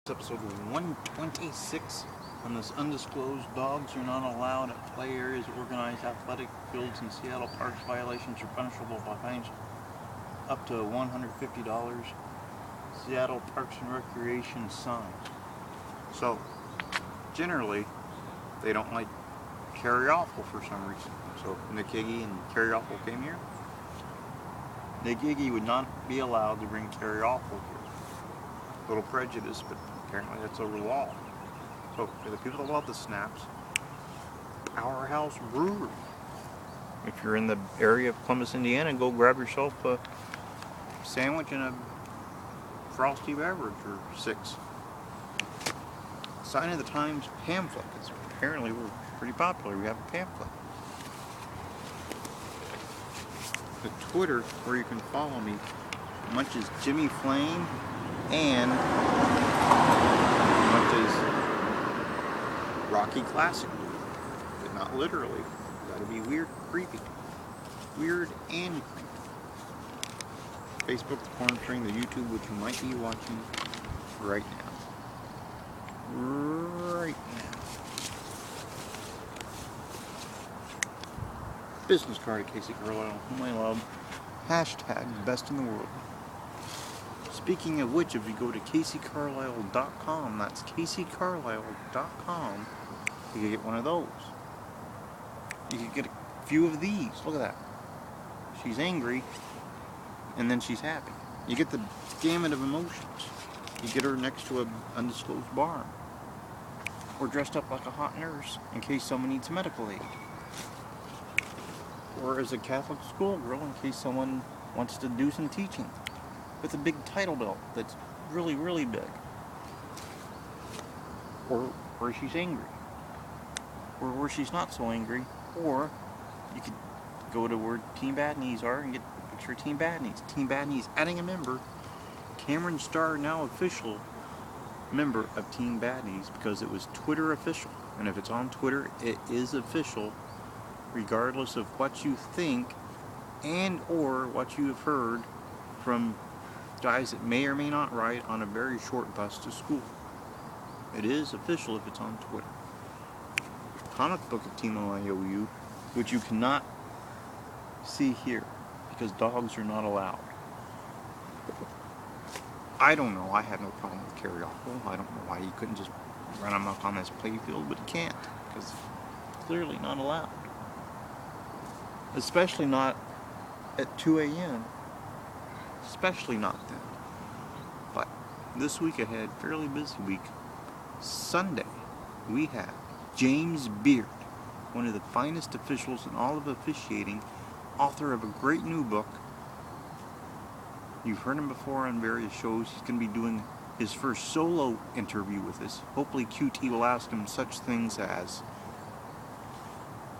Episode 126 on this undisclosed dogs are not allowed at play areas, organized athletic fields in Seattle parks. Violations are punishable by fines up to $150. Seattle Parks and Recreation signs. So generally they don't like Kerry Awful for some reason. So Nick Higgy and Kerry Awful came here. Nick Higgy would not be allowed to bring Kerry Awful here. A little prejudice, but apparently that's a law. So for the people that love the snaps, Our House Brewery. If you're in the area of Columbus, Indiana, go grab yourself a sandwich and a frosty beverage or 6. Sign of the Times pamphlet, because apparently we're pretty popular. We have a pamphlet. The Twitter, where you can follow me, much as Jimmy Flame and much as Rocky Classic, but not literally. Gotta be weird, creepy. Weird and creepy. Facebook, the monitoring, the YouTube, which you might be watching right now. Right now. Business card of Kacee Carlisle, whom I love. Hashtag best in the world. Speaking of which, if you go to KaceeCarlisle.com, that's KaceeCarlisle.com, you can get one of those. You can get a few of these. Look at that. She's angry, and then she's happy. You get the gamut of emotions. You get her next to an undisclosed barn, or dressed up like a hot nurse in case someone needs medical aid, or as a Catholic schoolgirl in case someone wants to do some teaching, with a big title belt that's really, really big. Or where she's angry. Or where she's not so angry. Or you could go to where Team Bad Knees are and get a picture of Team Bad Knees. Team Bad Knees adding a member. Cameron Starr now official member of Team Bad Knees because it was Twitter official. And if it's on Twitter, it is official, regardless of what you think and or what you have heard from guys that may or may not ride on a very short bus to school. It is official if it's on Twitter. Comic book of Team OIOU, which you cannot see here because dogs are not allowed. I don't know. I have no problem with Kerry Awful. I don't know why he couldn't just run amok on this playfield, but he can't because clearly not allowed. Especially not at 2 a.m. Especially not then. But this week ahead, fairly busy week. Sunday, we have James Beard, one of the finest officials in all of officiating, author of a great new book. You've heard him before on various shows. He's going to be doing his first solo interview with us. Hopefully QT will ask him such things as,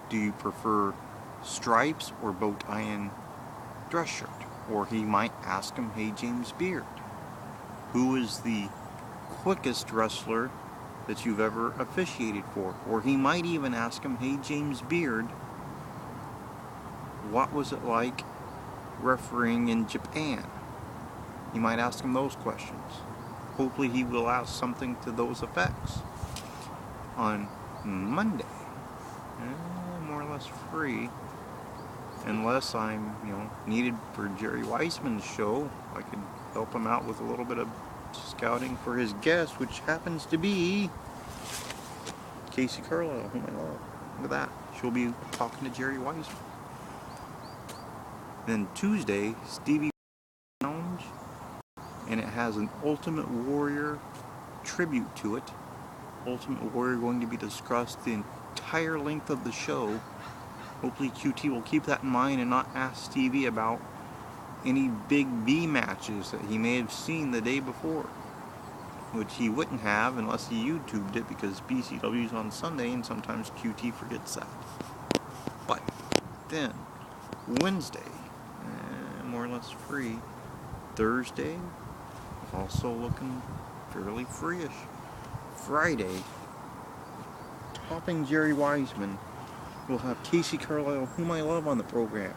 do you prefer stripes or bow tie and dress shirt? Or he might ask him, hey James Beard, who is the quickest wrestler that you've ever officiated for? Or he might even ask him, hey James Beard, what was it like refereeing in Japan? He might ask him those questions. Hopefully he will ask something to those effects. On Monday, more or less free, unless I'm, needed for Jerry Weissman's show. I could help him out with a little bit of scouting for his guest, which happens to be Kacee Carlisle, whom I love. Look at that. She'll be talking to Jerry Weissman. Then Tuesday, Stevie Lounge, and it has an Ultimate Warrior tribute to it. Ultimate Warrior going to be discussed the entire length of the show. Hopefully QT will keep that in mind and not ask Stevie about any big B matches that he may have seen the day before, which he wouldn't have unless he YouTubed it, because BCW's on Sunday and sometimes QT forgets that. But then Wednesday, more or less free. Thursday, also looking fairly free-ish. Friday, topping Jerry Weissman, we'll have Kacee Carlisle, whom I love, on the program.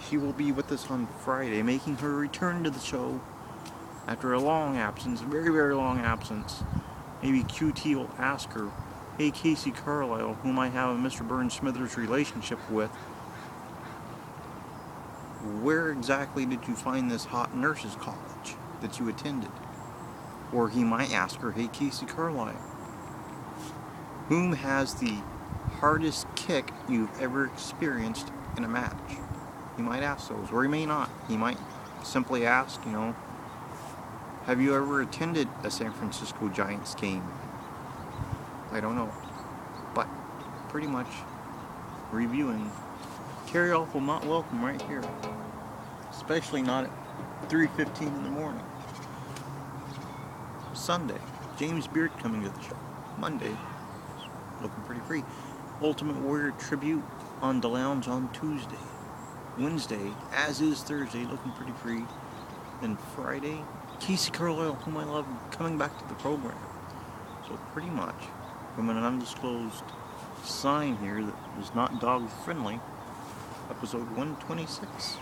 She will be with us on Friday, making her return to the show After a long absence, very, very long absence, maybe QT will ask her, "Hey, Kacee Carlisle, whom I have a Mr. Burns Smithers relationship with, where exactly did you find this hot nurses college that you attended?" Or he might ask her, "Hey, Kacee Carlisle, whom has the hardest kick you've ever experienced in a match?" He might ask those, or he may not. He might simply ask, "Have you ever attended a San Francisco Giants game?" I don't know. But pretty much reviewing, Kerry Awful not welcome right here. Especially not at 3:15 in the morning. Sunday, James Beard coming to the show. Monday, looking pretty free. Ultimate Warrior tribute on the lounge on Tuesday. Wednesday, as is Thursday, looking pretty free. And Friday, Kacee Carlisle, whom I love, coming back to the program. So pretty much, from an undisclosed sign here that is not dog friendly, episode 126.